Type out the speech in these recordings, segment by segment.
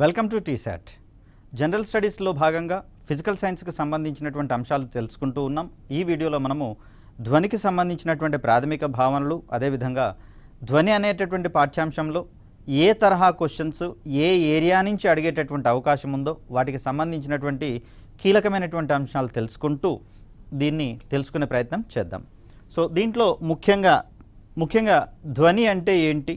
Welcome to T-SAT. General స్టడీస్లో భాగంగా physical సైన్స్కి సంబంధించినటువంటి అంశాలు తెలుసుకుంటూ ఉన్నాం. ఈ వీడియోలో మనము ధ్వనికి సంబంధించినటువంటి ప్రాథమిక భావనలు, అదేవిధంగా ధ్వని అనేటటువంటి పాఠ్యాంశంలో ఏ తరహా క్వశ్చన్స్ ఏ ఏరియా నుంచి అడిగేటటువంటి అవకాశం ఉందో వాటికి సంబంధించినటువంటి కీలకమైనటువంటి అంశాలు తెలుసుకుంటూ దీన్ని తెలుసుకునే ప్రయత్నం చేద్దాం. సో దీంట్లో ముఖ్యంగా ధ్వని అంటే ఏంటి,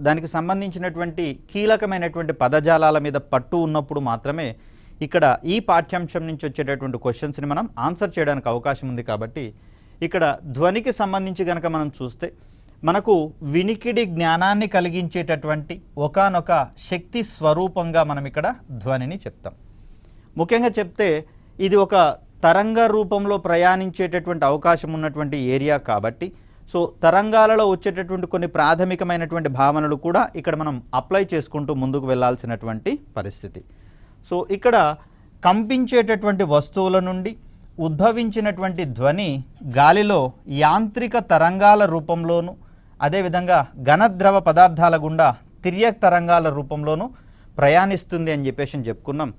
దానికి సంబంధించినటువంటి కీలకమైనటువంటి పదజాలాల మీద పట్టు ఉన్నప్పుడు మాత్రమే ఇక్కడ ఈ పాఠ్యాంశం నుంచి వచ్చేటటువంటి క్వశ్చన్స్ని మనం ఆన్సర్ చేయడానికి అవకాశం ఉంది. కాబట్టి ఇక్కడ ధ్వనికి సంబంధించి కనుక మనం చూస్తే మనకు వినికిడి జ్ఞానాన్ని కలిగించేటటువంటి ఒకానొక శక్తి స్వరూపంగా మనం ఇక్కడ ధ్వనిని చెప్తాం. ముఖ్యంగా చెప్తే ఇది ఒక తరంగ రూపంలో ప్రయాణించేటటువంటి అవకాశం ఉన్నటువంటి ఏరియా కాబట్టి సో తరంగాలలో వచ్చేటటువంటి కొన్ని ప్రాథమికమైనటువంటి భావనలు కూడా ఇక్కడ మనం అప్లై చేసుకుంటూ ముందుకు వెళ్ళాల్సినటువంటి పరిస్థితి. సో ఇక్కడ కంపించేటటువంటి వస్తువుల నుండి ఉద్భవించినటువంటి ధ్వని గాలిలో యాంత్రిక తరంగాల రూపంలోను, అదేవిధంగా ఘనద్రవ పదార్థాల గుండా తిర్యక్ తరంగాల రూపంలోను ప్రయాణిస్తుంది అని చెప్పేసి చెప్పుకున్నాం.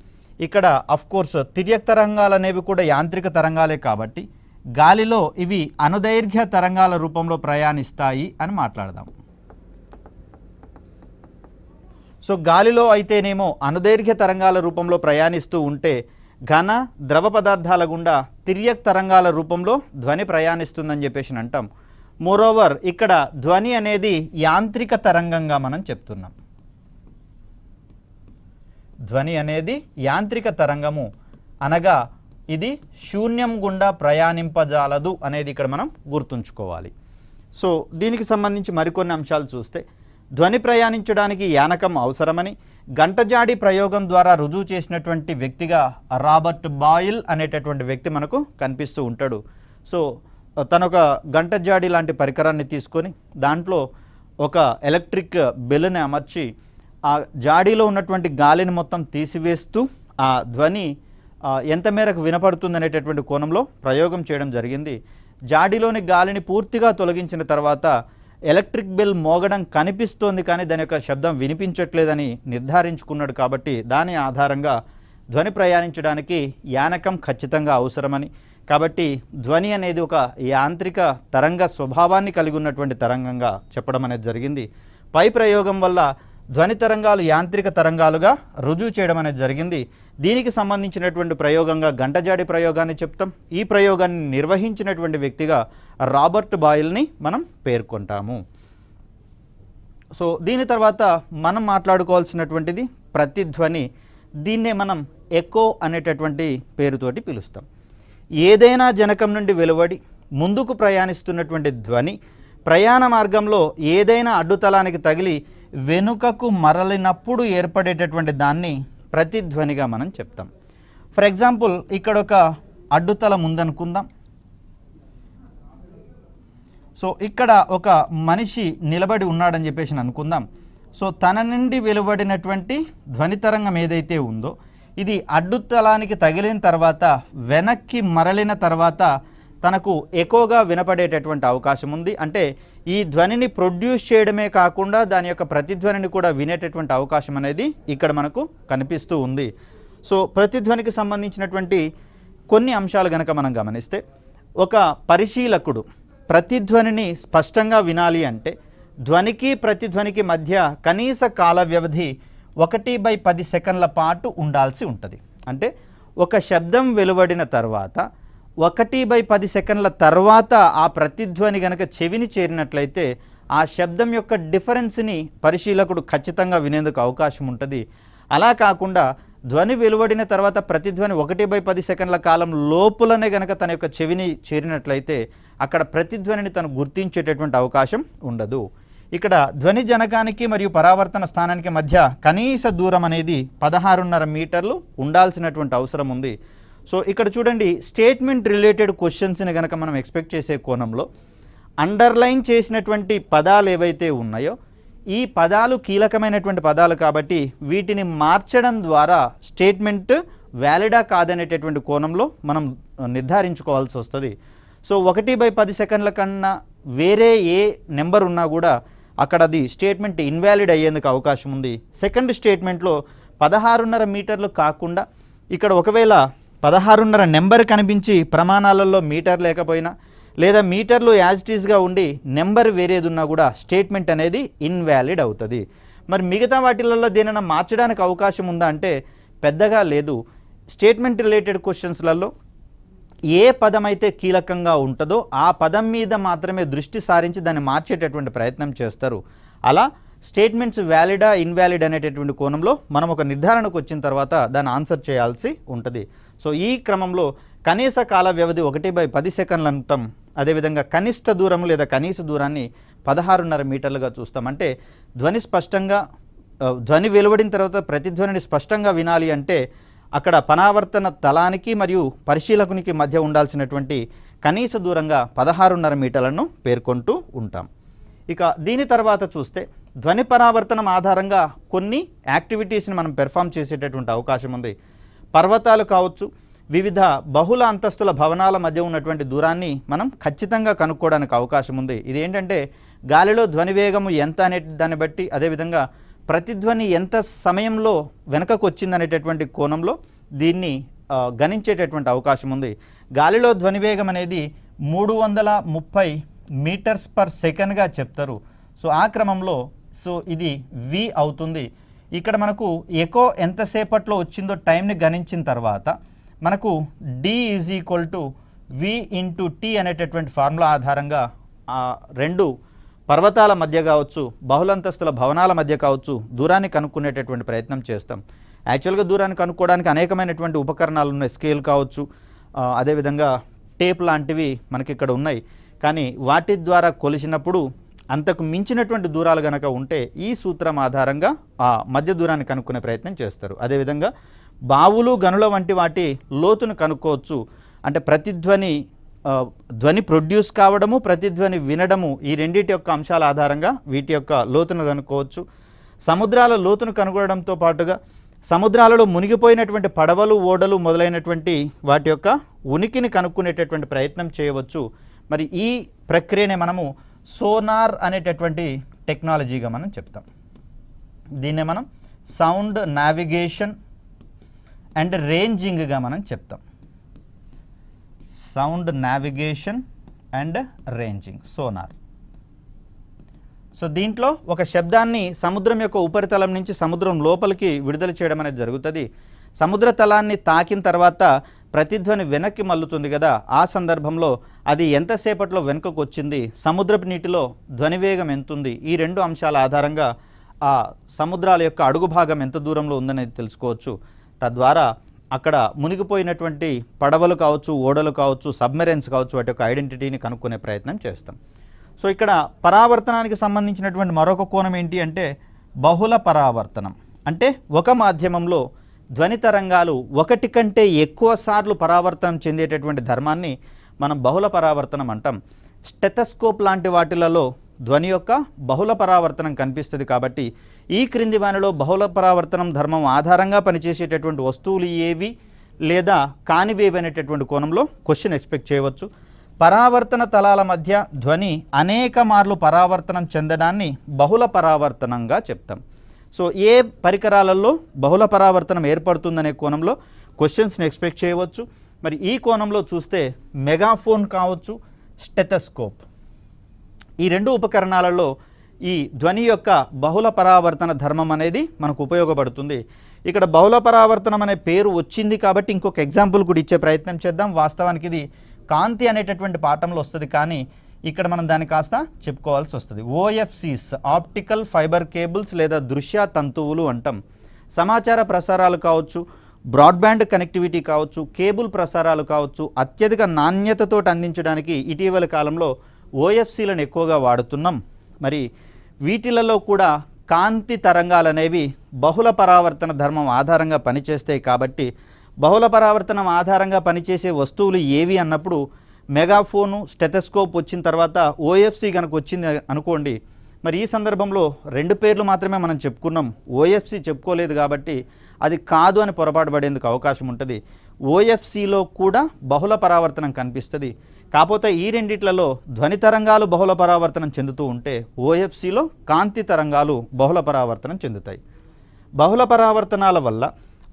ఇక్కడ అఫ్కోర్స్ తిర్యక్ తరంగాలు అనేవి కూడా యాంత్రిక తరంగాలే కాబట్టి గాలిలో ఇవి అనుదైర్ఘ్య తరంగాల రూపంలో ప్రయాణిస్తాయి అని మాట్లాడదాం. సో గాలిలో అయితేనేమో అనుదైర్ఘ్య తరంగాల రూపంలో ప్రయాణిస్తూ ఉంటే ఘన ద్రవ పదార్థాల గుండా తిర్యక్ తరంగాల రూపంలో ధ్వని ప్రయాణిస్తుందని చెప్పేసి అంటాం. మోరోవర్ ఇక్కడ ధ్వని అనేది యాంత్రిక తరంగంగా మనం చెప్తున్నాం. ధ్వని అనేది యాంత్రిక తరంగము అనగా ఇది శూన్యం గుండా ప్రయాణింపజాలదు అనేది ఇక్కడ మనం గుర్తుంచుకోవాలి. సో దీనికి సంబంధించి మరికొన్ని అంశాలు చూస్తే ధ్వని ప్రయాణించడానికి యానకం అవసరమని గంటజాడి ప్రయోగం ద్వారా రుజువు చేసినటువంటి వ్యక్తిగా రాబర్ట్ బాయిల్ అనేటటువంటి వ్యక్తి మనకు కనిపిస్తూ ఉంటాడు. సో తను ఒక గంటజాడి లాంటి పరికరాన్ని తీసుకొని దాంట్లో ఒక ఎలక్ట్రిక్ బెల్లుని అమర్చి ఆ జాడీలో ఉన్నటువంటి గాలిని మొత్తం తీసివేస్తూ ఆ ధ్వని ఎంత మేరకు వినపడుతుంది అనేటటువంటి కోణంలో ప్రయోగం చేయడం జరిగింది. జాడీలోని గాలిని పూర్తిగా తొలగించిన తర్వాత ఎలక్ట్రిక్ బెల్ మోగడం కనిపిస్తోంది, కానీ దాని యొక్క శబ్దం వినిపించట్లేదని నిర్ధారించుకున్నాడు. కాబట్టి దాని ఆధారంగా ధ్వని ప్రయాణించడానికి యానకం ఖచ్చితంగా అవసరమని, కాబట్టి ధ్వని అనేది ఒక యాంత్రిక తరంగ స్వభావాన్ని కలిగి ఉన్నటువంటి తరంగంగా చెప్పడం అనేది జరిగింది. పై ప్రయోగం వల్ల ధ్వని తరంగాలు యాంత్రిక తరంగాలుగా రుజువు చేయడం అనేది జరిగింది. దీనికి సంబంధించినటువంటి ప్రయోగంగా గంటజాడి ప్రయోగాన్ని చెప్తాం. ఈ ప్రయోగాన్ని నిర్వహించినటువంటి వ్యక్తిగా రాబర్ట్ బాయిల్ని మనం పేర్కొంటాము. సో దీని తర్వాత మనం మాట్లాడుకోవాల్సినటువంటిది ప్రతిధ్వని. దీన్నే మనం ఎకో అనేటటువంటి పేరుతోటి పిలుస్తాం. ఏదైనా జనకం నుండి వెలువడి ముందుకు ప్రయాణిస్తున్నటువంటి ధ్వని ప్రయాణ మార్గంలో ఏదైనా అడ్డుతలానికి తగిలి వెనుకకు మరలినప్పుడు ఏర్పడేటటువంటి దాన్ని ప్రతిధ్వనిగా మనం చెప్తాం. ఫర్ ఎగ్జాంపుల్ ఇక్కడ ఒక అడ్డుతలం ఉందనుకుందాం. సో ఇక్కడ ఒక మనిషి నిలబడి ఉన్నాడని చెప్పేసి అనుకుందాం. సో తన నుండి వెలువడినటువంటి ధ్వని తరంగం ఏదైతే ఉందో ఇది అడ్డుతలానికి తగిలిన తర్వాత వెనక్కి మరలిన తర్వాత తనకు ఎకోగా వినపడేటటువంటి అవకాశం ఉంది. అంటే ఈ ధ్వనిని ప్రొడ్యూస్ చేయడమే కాకుండా దాని యొక్క ప్రతిధ్వనిని కూడా వినేటటువంటి అవకాశం అనేది ఇక్కడ మనకు కనిపిస్తూ ఉంది. సో ప్రతిధ్వనికి సంబంధించినటువంటి కొన్ని అంశాలు కనుక మనం గమనిస్తే, ఒక పరిశీలకుడు ప్రతిధ్వనిని స్పష్టంగా వినాలి అంటే ధ్వనికి ప్రతిధ్వనికి మధ్య కనీస కాల వ్యవధి 1/10 సెకండ్ల పాటు ఉండాల్సి ఉంటుంది. అంటే ఒక శబ్దం వెలువడిన తర్వాత 1/10 సెకండ్ల తర్వాత ఆ ప్రతిధ్వని గనక చెవిని చేరినట్లయితే ఆ శబ్దం యొక్క డిఫరెన్స్ని పరిశీలకుడు ఖచ్చితంగా వినేందుకు అవకాశం ఉంటుంది. అలా కాకుండా ధ్వని వెలువడిన తర్వాత ప్రతిధ్వని 1/10 సెకండ్ల కాలం లోపలనే గనక తన యొక్క చెవిని చేరినట్లయితే అక్కడ ప్రతిధ్వనిని తను గుర్తించేటటువంటి అవకాశం ఉండదు. ఇక్కడ ధ్వని జనకానికి మరియు పరావర్తన స్థానానికి మధ్య కనీస దూరం అనేది 16.5 మీటర్లు ఉండాల్సినటువంటి అవసరం ఉంది. సో ఇక్కడ చూడండి, స్టేట్మెంట్ రిలేటెడ్ క్వశ్చన్స్ని కనుక మనం ఎక్స్పెక్ట్ చేసే కోణంలో అండర్లైన్ చేసినటువంటి పదాలు ఏవైతే ఉన్నాయో ఈ పదాలు కీలకమైనటువంటి పదాలు కాబట్టి వీటిని మార్చడం ద్వారా స్టేట్మెంట్ వ్యాలిడా కాదనేటటువంటి కోణంలో మనం నిర్ధారించుకోవాల్సి వస్తుంది. సో 1/10 సెకండ్ల కన్నా వేరే ఏ నెంబర్ ఉన్నా కూడా అక్కడ అది స్టేట్మెంట్ ఇన్వాలిడ్ అయ్యేందుకు అవకాశం ఉంది. సెకండ్ స్టేట్మెంట్లో 16.5 మీటర్లు కాకుండా ఇక్కడ ఒకవేళ 16.5 నెంబర్ కనిపించి ప్రమాణాలలో మీటర్ లేకపోయినా లేదా మీటర్లు యాజ్ ఇట్ ఈస్గా ఉండి నెంబర్ వేరేది ఉన్నా కూడా స్టేట్మెంట్ అనేది ఇన్వాలిడ్ అవుతుంది. మరి మిగతా వాటిలలో దేనైనా మార్చడానికి అవకాశం ఉందా అంటే పెద్దగా లేదు. స్టేట్మెంట్ రిలేటెడ్ క్వశ్చన్స్లలో ఏ పదం అయితే కీలకంగా ఉంటుందో ఆ పదం మీద మాత్రమే దృష్టి సారించి దాన్ని మార్చేటటువంటి ప్రయత్నం చేస్తారు. అలా స్టేట్మెంట్స్ వ్యాలిడా ఇన్వాలిడ్ అనేటటువంటి కోణంలో మనం ఒక నిర్ధారణకు వచ్చిన తర్వాత దాన్ని ఆన్సర్ చేయాల్సి ఉంటుంది. సో ఈ క్రమంలో కనీస కాల వ్యవధి 1/10 సెకండ్లు అంటాం. అదేవిధంగా కనిష్ట దూరం లేదా కనీస దూరాన్ని 16.5 మీటర్లుగా చూస్తాం. అంటే ధ్వని వెలువడిన తర్వాత ప్రతిధ్వనిని స్పష్టంగా వినాలి అంటే అక్కడ పరావర్తన తలానికి మరియు పరిశీలకునికి మధ్య ఉండాల్సినటువంటి కనీస దూరంగా 16.5 మీటర్లను పేర్కొంటూ ఉంటాం. ఇక దీని తర్వాత చూస్తే ధ్వని పరావర్తనం ఆధారంగా కొన్ని యాక్టివిటీస్ని మనం పెర్ఫామ్ చేసేటటువంటి అవకాశం ఉంది. పర్వతాలు కావచ్చు, వివిధ బహుళ అంతస్తుల భవనాల మధ్య ఉన్నటువంటి దూరాన్ని మనం ఖచ్చితంగా కనుక్కోవడానికి అవకాశం ఉంది. ఇది ఏంటంటే గాలిలో ధ్వని వేగము ఎంత అనే దాన్ని బట్టి, అదేవిధంగా ప్రతిధ్వని ఎంత సమయంలో వెనకకు వచ్చిందనేటటువంటి కోణంలో దీన్ని గణించేటటువంటి అవకాశం ఉంది. గాలిలో ధ్వని వేగం అనేది 330 మీటర్స్ పర్ సెకండ్గా చెప్తారు. సో ఆ క్రమంలో ఇది v అవుతుంది. ఇక్కడ మనకు ఎకో ఎంతసేపట్లో వచ్చిందో టైంని గణించిన తర్వాత మనకు d = v/t అనేటటువంటి ఫార్ములా ఆధారంగా ఆ రెండు పర్వతాల మధ్య కావచ్చు, బహుళంతస్తుల భవనాల మధ్య కావచ్చు దూరాన్ని కనుక్కునేటటువంటి ప్రయత్నం చేస్తాం. యాక్చువల్గా దూరాన్ని కనుక్కోవడానికి అనేకమైనటువంటి ఉపకరణాలు ఉన్నాయి. స్కేల్ కావచ్చు, అదేవిధంగా టేప్ లాంటివి మనకి ఇక్కడ ఉన్నాయి. కానీ వాటి ద్వారా కొలిసినప్పుడు అంతకు మించినటువంటి దూరాలు కనుక ఉంటే ఈ సూత్రం ఆధారంగా ఆ మధ్య దూరాన్ని కనుక్కునే ప్రయత్నం చేస్తారు. అదేవిధంగా బావులు, గనుల వంటి వాటి లోతును కనుక్కోవచ్చు. అంటే ధ్వని ప్రొడ్యూస్ కావడము, ప్రతిధ్వని వినడము, ఈ రెండింటి యొక్క అంశాల ఆధారంగా వీటి యొక్క లోతును కనుక్కోవచ్చు. సముద్రాల లోతును కనుగొనడంతో పాటుగా సముద్రాలలో మునిగిపోయినటువంటి పడవలు, ఓడలు మొదలైనటువంటి వాటి యొక్క ఉనికిని కనుక్కునేటటువంటి ప్రయత్నం చేయవచ్చు. మరి ఈ ప్రక్రియనే మనము సోనార్ అనేటటువంటి టెక్నాలజీగా మనం చెప్తాం. దీన్నే మనం సౌండ్ నావిగేషన్ అండ్ రేంజింగ్గా మనం చెప్తాం. Sound navigation and ranging, sonar. So దీంట్లో ఒక శబ్దాన్ని సముద్రం యొక్క ఉపరితలం నుంచి సముద్రం లోపలికి విడుదల చేయడం అనేది జరుగుతుంది. సముద్ర తలాన్ని తాకిన తర్వాత ప్రతిధ్వని వెనక్కి మల్లుతుంది కదా, ఆ సందర్భంలో అది ఎంతసేపట్లో వెనుకకు వచ్చింది, సముద్రపు నీటిలో ధ్వనివేగం ఎంతుంది, ఈ రెండు అంశాల ఆధారంగా ఆ సముద్రాల యొక్క అడుగు భాగం ఎంత దూరంలో ఉందనేది తెలుసుకోవచ్చు. తద్వారా అక్కడ మునిగిపోయినటువంటి పడవలు కావచ్చు, ఓడలు కావచ్చు, సబ్మెరైన్స్ కావచ్చు, వాటి యొక్క ఐడెంటిటీని కనుక్కునే ప్రయత్నం చేస్తాం. సో ఇక్కడ పరావర్తనానికి సంబంధించినటువంటి మరొక కోణం ఏంటి అంటే బహుళ పరావర్తనం. అంటే ఒక మాధ్యమంలో ధ్వని తరంగాలు ఒకటి కంటే ఎక్కువ సార్లు పరావర్తనం చెందేటటువంటి ధర్మాన్ని మనం బహుళ పరావర్తనం అంటాం. స్టెథోస్కోప్ లాంటి వాటిలలో ధ్వని యొక్క బహుళ పరావర్తనం కనిపిస్తుంది. కాబట్టి ఈ క్రింది వానిలో బహుళ పరావర్తనం ధర్మం ఆధారంగా పనిచేసేటటువంటి వస్తువులు ఏవి లేదా కానివేవి అనేటటువంటి కోణంలో క్వశ్చన్ ఎక్స్పెక్ట్ చేయవచ్చు. పరావర్తన తలాల మధ్య ధ్వని అనేక మార్లు పరావర్తనం చెందడాన్ని బహుళ పరావర్తనంగా చెప్తాం. సో ఏ పరికరాలలో బహుళ పరావర్తనం ఏర్పడుతుందనే కోణంలో క్వశ్చన్స్ని ఎక్స్పెక్ట్ చేయవచ్చు. మరి ఈ కోణంలో చూస్తే మెగాఫోన్ కావచ్చు, స్టెథోస్కోప్, ఈ రెండు ఉపకరణాలలో ఈ ధ్వని యొక్క బహుళ పరావర్తన ధర్మం అనేది మనకు ఉపయోగపడుతుంది. ఇక్కడ బహుళ పరావర్తనం అనే పేరు వచ్చింది కాబట్టి ఇంకొక ఎగ్జాంపుల్ కూడా ఇచ్చే ప్రయత్నం చేద్దాం. వాస్తవానికి ఇది కాంతి అనేటటువంటి పాఠంలో వస్తుంది, కానీ ఇక్కడ మనం దాన్ని కాస్త చెప్పుకోవాల్సి వస్తుంది. ఓఎఫ్సీస్, ఆప్టికల్ ఫైబర్ కేబుల్స్ లేదా దృశ్య తంతువులు అంటాం. సమాచార ప్రసారాలు కావచ్చు, బ్రాడ్బ్యాండ్ కనెక్టివిటీ కావచ్చు, కేబుల్ ప్రసారాలు కావచ్చు, అత్యధిక నాణ్యతతో అందించడానికి ఇటీవల కాలంలో ఓఎఫ్సీలను ఎక్కువగా వాడుతున్నాం. మరి వీటిలలో కూడా కాంతి తరంగాలు అనేవి బహుళ పరావర్తన ధర్మం ఆధారంగా పనిచేస్తాయి. కాబట్టి బహుళ పరావర్తనం ఆధారంగా పనిచేసే వస్తువులు ఏవి అన్నప్పుడు మెగాఫోను, స్టెథోస్కోప్ వచ్చిన తర్వాత ఓఎఫ్సీ కనుక వచ్చింది అనుకోండి. మరి ఈ సందర్భంలో రెండు పేర్లు మాత్రమే మనం చెప్పుకున్నాం, ఓఎఫ్సీ చెప్పుకోలేదు. కాబట్టి అది కాదు అని పొరపాటు పడేందుకు అవకాశం ఉంటుంది. ఓఎఫ్సీలో కూడా బహుళ పరావర్తనం కనిపిస్తుంది. కాకపోతే ఈ రెండిట్లలో ధ్వని తరంగాలు బహుళ పరావర్తనం చెందుతూ ఉంటే ఓఎఫ్సీలో కాంతి తరంగాలు బహుళ పరావర్తనం చెందుతాయి. బహుళ పరావర్తనాల వల్ల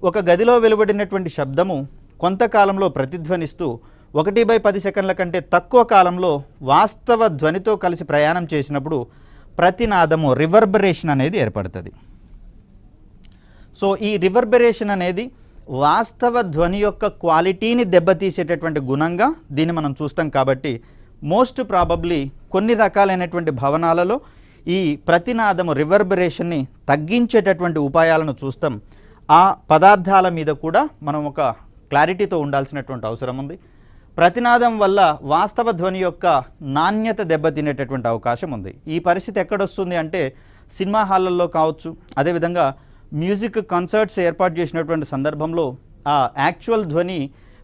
ఒక గదిలో వెలువడినటువంటి శబ్దము కొంతకాలంలో ప్రతిధ్వనిస్తూ 1/10 సెకండ్ల కంటే తక్కువ కాలంలో వాస్తవ ధ్వనితో కలిసి ప్రయాణం చేసినప్పుడు ప్రతినాదము రివర్బరేషన్ అనేది ఏర్పడుతుంది. సో ఈ రివర్బరేషన్ అనేది వాస్తవ ధ్వని యొక్క క్వాలిటీని దెబ్బతీసేటటువంటి గుణంగా దీన్ని మనం చూస్తాం. కాబట్టి మోస్ట్ ప్రాబబ్లీ కొన్ని రకాలైనటువంటి భవనాలలో ఈ ప్రతినాదము రివర్బరేషన్ని తగ్గించేటటువంటి ఉపాయాలను చూస్తాం. ఆ పదార్థాల మీద కూడా మనం ఒక క్లారిటీతో ఉండాల్సినటువంటి అవసరం ఉంది. ప్రతినాదం వల్ల వాస్తవ ధ్వని యొక్క నాణ్యత దెబ్బతినేటటువంటి అవకాశం ఉంది. ఈ పరిస్థితి ఎక్కడొస్తుంది అంటే సినిమా హాళ్ళల్లో కావచ్చు, అదేవిధంగా మ్యూజిక్ కన్సర్ట్స్ ఏర్పాటు చేసినటువంటి సందర్భంలో ఆ యాక్చువల్ ధ్వని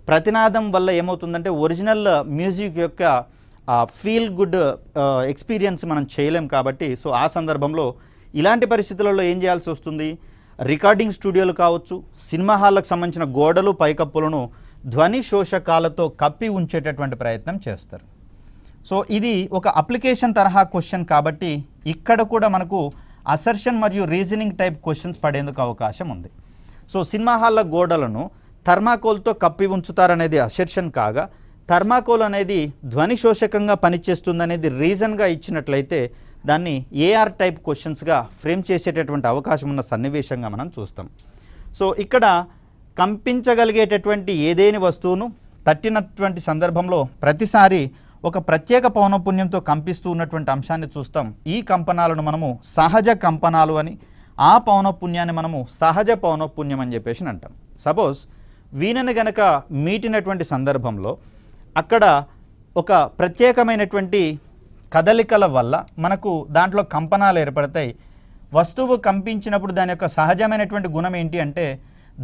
ప్రతినాదం వల్ల ఏమవుతుందంటే ఒరిజినల్ మ్యూజిక్ యొక్క ఫీల్ గుడ్ ఎక్స్పీరియన్స్ మనం చేయలేం. కాబట్టి సో ఆ సందర్భంలో ఇలాంటి పరిస్థితులలో ఏం చేయాల్సి వస్తుంది, రికార్డింగ్ స్టూడియోలు కావచ్చు, సినిమా హాళ్ళకు సంబంధించిన గోడలు పైకప్పులను ధ్వని శోషకాలతో కప్పి ఉంచేటటువంటి ప్రయత్నం చేస్తారు. సో ఇది ఒక అప్లికేషన్ తరహా క్వశ్చన్ కాబట్టి ఇక్కడ కూడా మనకు అసర్షన్ మరియు రీజనింగ్ టైప్ క్వశ్చన్స్ పడేందుకు అవకాశం ఉంది. సో సినిమా హాళ్ళ గోడలను థర్మాకోల్తో కప్పి ఉంచుతారనేది అసర్షన్ కాగా, థర్మాకోల్ అనేది ధ్వని శోషకంగా పనిచేస్తుందనేది రీజన్గా ఇచ్చినట్లయితే దాన్ని ఏఆర్ టైప్ క్వశ్చన్స్గా ఫ్రేమ్ చేసేటటువంటి అవకాశం ఉన్న సన్నివేశంగా మనం చూస్తాం. సో ఇక్కడ కంపించగలిగేటటువంటి ఏదేని వస్తువును తట్టినటువంటి సందర్భంలో ప్రతిసారి ఒక ప్రత్యేక పౌనఃపున్యంతో కంపిస్తూ ఉన్నటువంటి అంశాన్ని చూస్తాం. ఈ కంపనాలను మనము సహజ కంపనాలు అని, ఆ పౌనఃపున్యాన్ని మనము సహజ పౌనఃపున్యం అని చెప్పేసి అంటాం. సపోజ్ వీణను గనక మీటినటువంటి సందర్భంలో అక్కడ ఒక ప్రత్యేకమైనటువంటి కదలికల వల్ల మనకు దాంట్లో కంపనాలు ఏర్పడతాయి. వస్తువు కంపించినప్పుడు దాని యొక్క సహజమైనటువంటి గుణం ఏంటి అంటే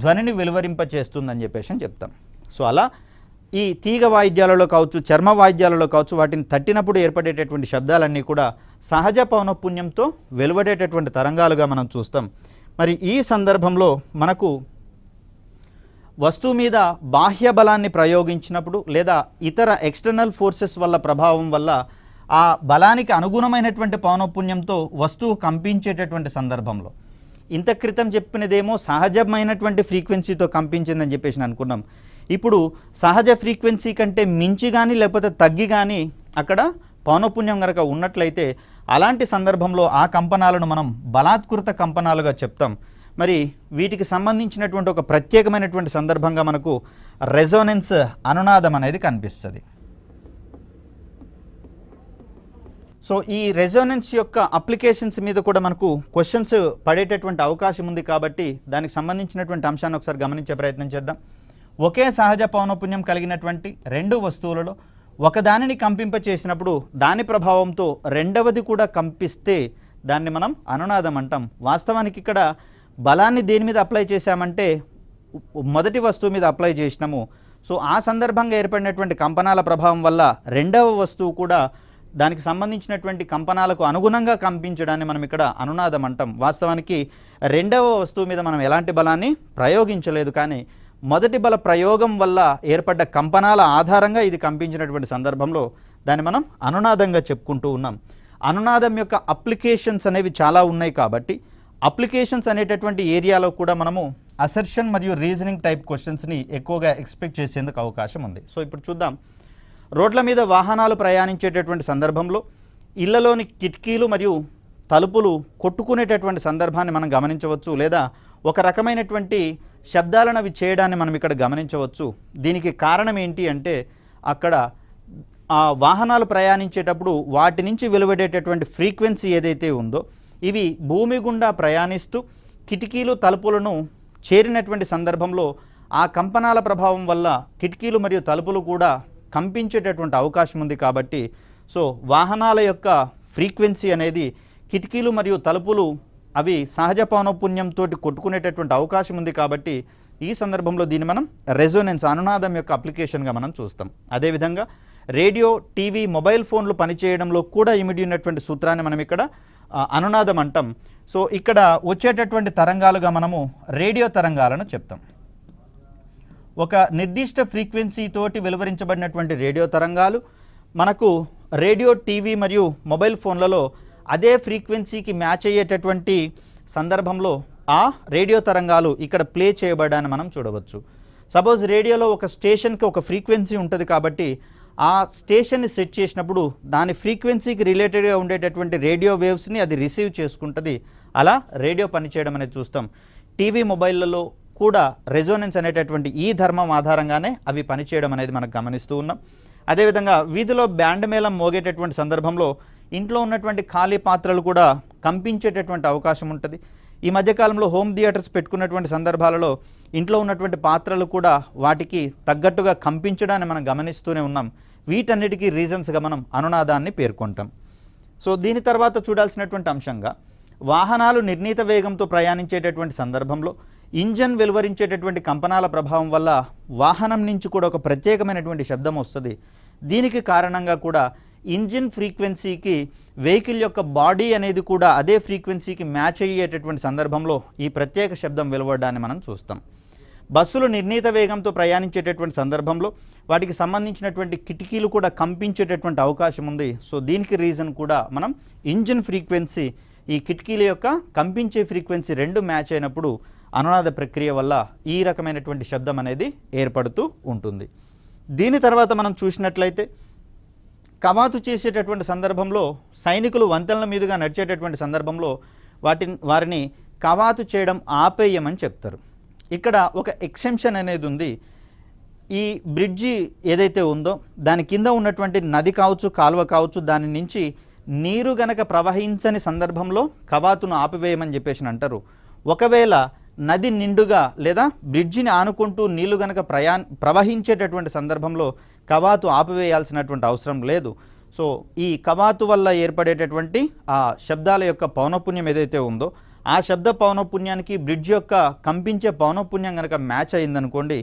ధ్వనిని వెలువరింపచేస్తుందని చెప్పేసి చెప్తాం. సో అలా ఈ తీగ వాయిద్యాలలో కావచ్చు, చర్మ వాయిద్యాలలో కావచ్చు, వాటిని తట్టినప్పుడు ఏర్పడేటటువంటి శబ్దాలన్నీ కూడా సహజ పౌనఃపున్యంతో వెలువడేటటువంటి తరంగాలుగా మనం చూస్తాం. మరి ఈ సందర్భంలో మనకు వస్తువు మీద బాహ్య బలాన్ని ప్రయోగించినప్పుడు లేదా ఇతర ఎక్స్టర్నల్ ఫోర్సెస్ వల్ల ప్రభావం వల్ల ఆ బలానికి అనుగుణమైనటువంటి పౌనఃపున్యంతో వస్తువు కంపించేటటువంటి సందర్భంలో, ఇంత క్రితం చెప్పినదేమో సహజమైనటువంటి ఫ్రీక్వెన్సీతో కంపించిందని చెప్పేసి అనుకున్నాం. ఇప్పుడు సహజ ఫ్రీక్వెన్సీ కంటే మించి కానీ లేకపోతే తగ్గి కానీ అక్కడ పౌనఃపున్యం కనుక ఉన్నట్లయితే అలాంటి సందర్భంలో ఆ కంపనాలను మనం బలాత్కృత కంపనాలుగా చెప్తాం. మరి వీటికి సంబంధించినటువంటి ఒక ప్రత్యేకమైనటువంటి సందర్భంగా మనకు రెజోనెన్స్ అనునాదం అనేది కనిపిస్తుంది. సో ఈ రెజోనెన్స్ యొక్క అప్లికేషన్స్ మీద కూడా మనకు క్వశ్చన్స్ పడేటటువంటి అవకాశం ఉంది. కాబట్టి దానికి సంబంధించినటువంటి అంశాన్ని ఒకసారి గమనించే ప్రయత్నం చేద్దాం. ఒకే సహజ పౌనఃపున్యం కలిగినటువంటి రెండు వస్తువులలో ఒకదానిని కంపింప చేసినప్పుడు దాని ప్రభావంతో రెండవది కూడా కంపిస్తే దాన్ని మనం అనునాదం అంటాం. వాస్తవానికి ఇక్కడ బలాన్ని దేని మీద అప్లై చేశామంటే మొదటి వస్తువు మీద అప్లై చేసినాము. సో ఆ సందర్భంగా ఏర్పడినటువంటి కంపనాల ప్రభావం వల్ల రెండవ వస్తువు కూడా దానికి సంబంధించినటువంటి కంపనాలకు అనుగుణంగా కంపించడాన్ని మనం ఇక్కడ అనునాదం అంటాం. వాస్తవానికి రెండవ వస్తువు మీద మనం ఎలాంటి బలాన్ని ప్రయోగించలేదు, కానీ మొదటి బల ప్రయోగం వల్ల ఏర్పడ్డ కంపనాల ఆధారంగా ఇది కంపించినటువంటి సందర్భంలో దాన్ని మనం అనునాదంగా చెప్పుకుంటూ ఉన్నాం. అనునాదం యొక్క అప్లికేషన్స్ అనేవి చాలా ఉన్నాయి. కాబట్టి అప్లికేషన్స్ అనేటటువంటి ఏరియాలో కూడా మనము అసర్షన్ మరియు రీజనింగ్ టైప్ క్వశ్చన్స్ని ఎక్కువగా ఎక్స్పెక్ట్ చేసేందుకు అవకాశం ఉంది. సో ఇప్పుడు చూద్దాం. రోడ్ల మీద వాహనాలు ప్రయాణించేటటువంటి సందర్భంలో ఇళ్లలోని కిటికీలు మరియు తలుపులు కొట్టుకునేటటువంటి సందర్భాన్ని మనం గమనించవచ్చు, లేదా ఒక రకమైనటువంటి శబ్దాలను అవి చేయడాన్ని మనం ఇక్కడ గమనించవచ్చు. దీనికి కారణం ఏంటి అంటే అక్కడ ఆ వాహనాలు ప్రయాణించేటప్పుడు వాటి నుంచి వెలువడేటటువంటి ఫ్రీక్వెన్సీ ఏదైతే ఉందో ఇవి భూమి గుండా ప్రయాణిస్తూ కిటికీలు తలుపులను చేరినటువంటి సందర్భంలో ఆ కంపనాల ప్రభావం వల్ల కిటికీలు మరియు తలుపులు కూడా కంపించేటటువంటి అవకాశం ఉంది. కాబట్టి సో వాహనాల యొక్క ఫ్రీక్వెన్సీ అనేది కిటికీలు మరియు తలుపులు అవి సహజ పౌనఃపున్యంతో కొట్టుకునేటటువంటి అవకాశం ఉంది. కాబట్టి ఈ సందర్భంలో దీన్ని మనం రెజోనెన్స్ అనునాదం యొక్క అప్లికేషన్గా మనం చూస్తాం. అదేవిధంగా రేడియో, టీవీ, మొబైల్ ఫోన్లు పనిచేయడంలో కూడా ఇమిడి ఉన్నటువంటి సూత్రాన్ని మనం ఇక్కడ అనునాదం అంటాం. సో ఇక్కడ వచ్చేటటువంటి తరంగాలుగా మనము రేడియో తరంగాలను చెప్తాం. ఒక నిర్దిష్ట ఫ్రీక్వెన్సీ తోటి వెలువరించబడినటువంటి రేడియో తరంగాలు మనకు రేడియో, టీవీ మరియు మొబైల్ ఫోన్లలో అదే ఫ్రీక్వెన్సీకి మ్యాచ్ అయ్యేటటువంటి సందర్భంలో ఆ రేడియో తరంగాలు ఇక్కడ ప్లే చేయబడ్డాన్ని మనం చూడవచ్చు. సపోజ్ రేడియోలో ఒక స్టేషన్కి ఒక ఫ్రీక్వెన్సీ ఉంటుంది కాబట్టి ఆ స్టేషన్ని సెట్ చేసినప్పుడు దాని ఫ్రీక్వెన్సీకి రిలేటెడ్గా ఉండేటటువంటి రేడియో వేవ్స్ని అది రిసీవ్ చేసుకుంటుంది. అలా రేడియో పనిచేయడం అనేది చూస్తాం. టీవీ మొబైళ్ళలో కూడా రెజోనెన్స్ అనేటటువంటి ఈ ధర్మం ఆధారంగానే అవి పనిచేయడం అనేది మనం గమనిస్తూ ఉన్నాం. అదేవిధంగా వీధిలో బ్యాండ్ మేళం మోగేటటువంటి సందర్భంలో ఇంట్లో ఉన్నటువంటి ఖాళీ పాత్రలు కూడా కంపించేటటువంటి అవకాశం ఉంటుంది. ఈ మధ్యకాలంలో హోమ్ థియేటర్స్ పెట్టుకున్నటువంటి సందర్భాలలో ఇంట్లో ఉన్నటువంటి పాత్రలు కూడా వాటికి తగ్గట్టుగా కంపించడాన్ని మనం గమనిస్తూనే ఉన్నాం. వీటన్నిటికీ రీజన్స్గా మనం అనునాదాన్ని పేర్కొంటాం. సో దీని తర్వాత చూడాల్సినటువంటి అంశంగా వాహనాలు నిర్ణీత వేగంతో ప్రయాణించేటటువంటి సందర్భంలో ఇంజన్ వెలువరించేటటువంటి కంపనాల ప్రభావం వల్ల వాహనం నుంచి కూడా ఒక ప్రత్యేకమైనటువంటి శబ్దం వస్తుంది. దీనికి కారణంగా కూడా ఇంజిన్ ఫ్రీక్వెన్సీకి వెహికల్ యొక్క బాడీ అనేది కూడా అదే ఫ్రీక్వెన్సీకి మ్యాచ్ అయ్యేటటువంటి సందర్భంలో ఈ ప్రత్యేక శబ్దం వెలువడడాన్ని మనం చూస్తాం. బస్సులు నిర్ణీత వేగంతో ప్రయాణించేటటువంటి సందర్భంలో వాటికి సంబంధించినటువంటి కిటికీలు కూడా కంపించేటటువంటి అవకాశం ఉంది. సో దీనికి రీజన్ కూడా మనం ఇంజిన్ ఫ్రీక్వెన్సీ, ఈ కిటికీల యొక్క కంపించే ఫ్రీక్వెన్సీ రెండు మ్యాచ్ అయినప్పుడు అనునాద ప్రక్రియ వల్ల ఈ రకమైనటువంటి శబ్దం అనేది ఏర్పడుతూ ఉంటుంది. దీని తర్వాత మనం చూసినట్లయితే కవాతు చేసేటటువంటి సందర్భంలో సైనికులు వంతెనల మీదుగా నడిచేటటువంటి సందర్భంలో వారిని కవాతు చేయడం ఆపేయమని చెప్తారు. ఇక్కడ ఒక ఎక్సెంప్షన్ అనేది ఉంది. ఈ బ్రిడ్జి ఏదైతే ఉందో దాని కింద ఉన్నటువంటి నది కావచ్చు, కాలువ కావచ్చు, దాని నుంచి నీరు గనక ప్రవహించని సందర్భంలో కవాతును ఆపివేయమని చెప్పేసి అంటారు. ఒకవేళ నది నిండుగా లేదా బ్రిడ్జిని ఆనుకుంటూ నీళ్లు గనక ప్రవహించేటటువంటి సందర్భంలో కవాతు ఆపివేయాల్సినటువంటి అవసరం లేదు. సో ఈ కవాతు వల్ల ఏర్పడేటటువంటి ఆ శబ్దాల యొక్క పౌనఃపున్యం ఏదైతే ఉందో ఆ శబ్ద పౌనఃపున్యానికి బ్రిడ్జ్ యొక్క కంపించే పౌనఃపున్యం కనుక మ్యాచ్ అయిందనుకోండి,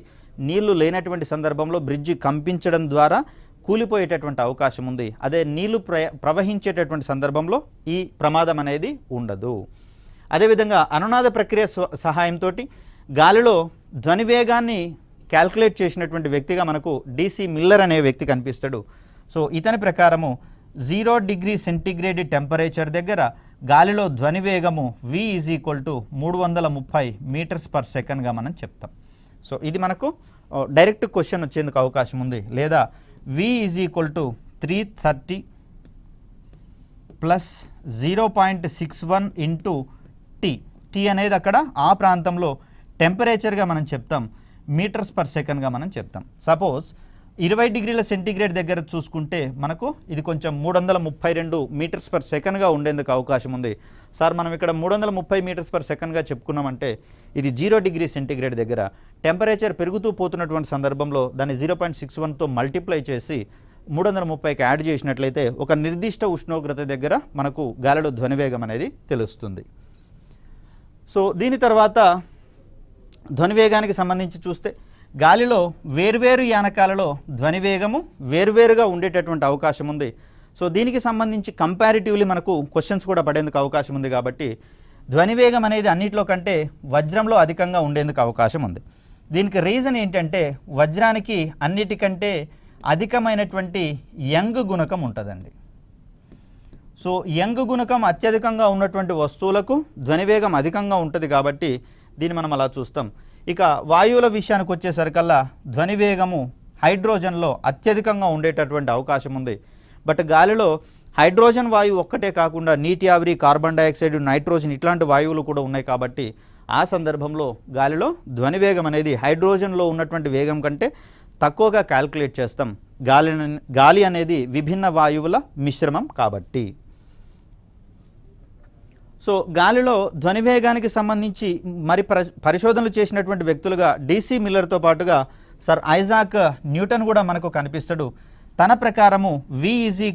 నీళ్లు లేనటువంటి సందర్భంలో బ్రిడ్జి కంపించడం ద్వారా కూలిపోయేటటువంటి అవకాశం ఉంది. అదే నీళ్లు ప్రవహించేటటువంటి సందర్భంలో ఈ ప్రమాదం అనేది ఉండదు. అదేవిధంగా అనునాద ప్రక్రియ సహాయంతో గాలిలో ధ్వని వేగాన్ని క్యాల్కులేట్ చేసినటువంటి వ్యక్తిగా మనకు DC మిల్లర్ అనే వ్యక్తి కనిపిస్తాడు. సో ఇతని ప్రకారము 0 డిగ్రీ సెంటీగ్రేడ్ టెంపరేచర్ దగ్గర గాలిలో ధ్వని వేగము V = 330 మీటర్స్ పర్ సెకండ్గా మనం చెప్తాం. సో ఇది మనకు డైరెక్ట్ క్వశ్చన్ వచ్చేందుకు అవకాశం ఉంది. లేదా V = 330 ప్లస్ 0.61 ఇంటూ టీ అనేది అక్కడ ఆ ప్రాంతంలో టెంపరేచర్గా మనం చెప్తాం, మీటర్స్ పర్ సెకండ్గా మనం చెప్తాం. సపోజ్ 20 డిగ్రీల సెంటీగ్రేడ్ దగ్గర చూసుకుంటే మనకు ఇది కొంచెం 332 మీటర్స్ పర్ సెకండ్గా ఉండేందుకు అవకాశం ఉంది. సార్ మనం ఇక్కడ 330 మీటర్స్ పర్ సెకండ్గా చెప్పుకున్నామంటే ఇది 0 డిగ్రీ సెంటీగ్రేడ్ దగ్గర టెంపరేచర్ పెరుగుతూ పోతున్నటువంటి సందర్భంలో దాన్ని 0.61తో మల్టిప్లై చేసి 330కి యాడ్ చేసినట్లయితే ఒక నిర్దిష్ట ఉష్ణోగ్రత దగ్గర మనకు గాలిలో ధ్వనివేగం అనేది తెలుస్తుంది. సో దీని తర్వాత ధ్వనివేగానికి సంబంధించి చూస్తే గాలిలో వేర్వేరు యానకాలలో ధ్వనివేగము వేర్వేరుగా ఉండేటటువంటి అవకాశం ఉంది. సో దీనికి సంబంధించి కంపారిటివ్లీ మనకు క్వశ్చన్స్ కూడా పడేందుకు అవకాశం ఉంది. కాబట్టి ధ్వనివేగం అనేది అన్నిట్లో కంటే వజ్రంలో అధికంగా ఉండేందుకు అవకాశం ఉంది. దీనికి రీజన్ ఏంటంటే వజ్రానికి అన్నిటికంటే అధికమైనటువంటి యంగ్ గుణకం ఉంటుందండి. సో యంగ్ గుణకం అత్యధికంగా ఉన్నటువంటి వస్తువులకు ధ్వనివేగం అధికంగా ఉంటుంది కాబట్టి దీన్ని మనం అలా చూస్తాం. ఇక వాయువుల విషయానికి వచ్చేసరికల్లా ధ్వనివేగము హైడ్రోజన్లో అత్యధికంగా ఉండేటటువంటి అవకాశం ఉంది. బట్ గాలిలో హైడ్రోజన్ వాయువు ఒక్కటే కాకుండా నీటి ఆవిరి, కార్బన్ డైఆక్సైడ్, నైట్రోజన్ ఇట్లాంటి వాయువులు కూడా ఉన్నాయి. కాబట్టి ఆ సందర్భంలో గాలిలో ధ్వనివేగం అనేది హైడ్రోజన్లో ఉన్నటువంటి వేగం కంటే తక్కువగా క్యాల్కులేట్ చేస్తాం. గాలి అనేది విభిన్న వాయువుల మిశ్రమం కాబట్టి. సో గాలిలో ధ్వనివేగానికి సంబంధించి మరి పరిశోధనలు చేసినటువంటి వ్యక్తులుగా DC మిల్లర్తో పాటుగా సర్ ఐజాక్ న్యూటన్ కూడా మనకు కనిపిస్తాడు. తన ప్రకారము V =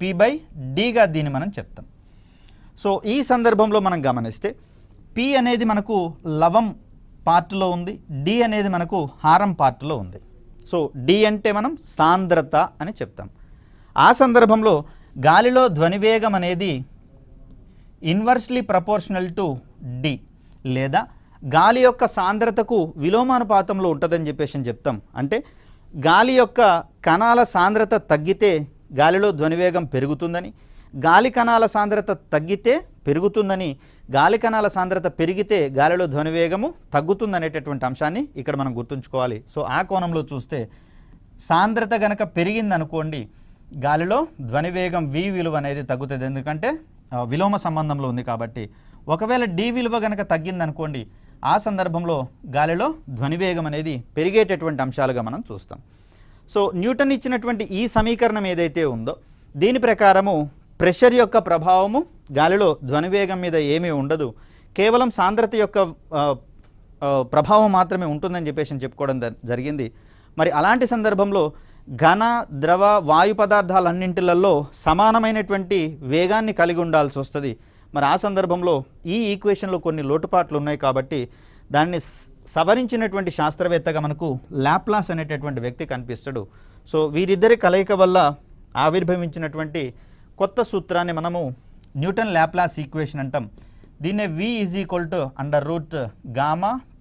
P/Dగా దీన్ని మనం చెప్తాం. సో ఈ సందర్భంలో మనం గమనిస్తే P అనేది మనకు లవం పార్ట్లో ఉంది, D అనేది మనకు హారం పార్ట్లో ఉంది. సో D అంటే మనం సాంద్రత అని చెప్తాం. ఆ సందర్భంలో గాలిలో ధ్వనివేగం అనేది ఇన్వర్స్లీ ప్రపోర్షనల్ టు D లేదా గాలి యొక్క సాంద్రతకు విలోమానుపాతంలో ఉంటుందని చెప్పేసి చెప్తాం. అంటే గాలి యొక్క కణాల సాంద్రత తగ్గితే గాలిలో ధ్వనివేగం పెరుగుతుందని, గాలి కణాల సాంద్రత తగ్గితే పెరుగుతుందని, గాలి కణాల సాంద్రత పెరిగితే గాలిలో ధ్వని వేగము తగ్గుతుందనేటటువంటి అంశాన్ని ఇక్కడ మనం గుర్తుంచుకోవాలి. సో ఆ కోణంలో చూస్తే సాంద్రత గనక పెరిగిందనుకోండి గాలిలో ధ్వని వేగం v విలువ అనేది తగ్గుతుంది, ఎందుకంటే విలోమ సంబంధంలో ఉంది కాబట్టి. ఒకవేళ d విలువ గనక తగ్గిందనుకోండి ఆ సందర్భంలో గాలిలో ధ్వని వేగం అనేది పెరిగేటటువంటి అంశాలుగా మనం చూస్తాం. సో న్యూటన్ ఇచ్చినటువంటి ఈ సమీకరణం ఏదైతే ఉందో దీని ప్రకారము ప్రెషర్ యొక్క ప్రభావము గాలిలో ధ్వని వేగం మీద ఏమీ ఉండదు, కేవలం సాంద్రత యొక్క ప్రభావం మాత్రమే ఉంటుందని చెప్పేసి చెప్పుకోవడం జరిగింది. మరి అలాంటి సందర్భంలో ఘన, ద్రవ, వాయు పదార్థాలన్నింటిలలో సమానమైనటువంటి వేగాన్ని కలిగి ఉండాల్సి వస్తుంది. మరి ఆ సందర్భంలో ఈ ఈక్వేషన్లో కొన్ని లోటుపాట్లు ఉన్నాయి కాబట్టి దాన్ని సవరించినటువంటి శాస్త్రవేత్తగా మనకు లాప్లాస్ అనేటటువంటి వ్యక్తి కనిపిస్తాడు. సో వీరిద్దరి కలయిక వల్ల ఆవిర్భవించినటువంటి కొత్త సూత్రాన్ని మనము న్యూటన్ లాప్లాస్ ఈక్వేషన్ అంటాం. దీన్నే v √γ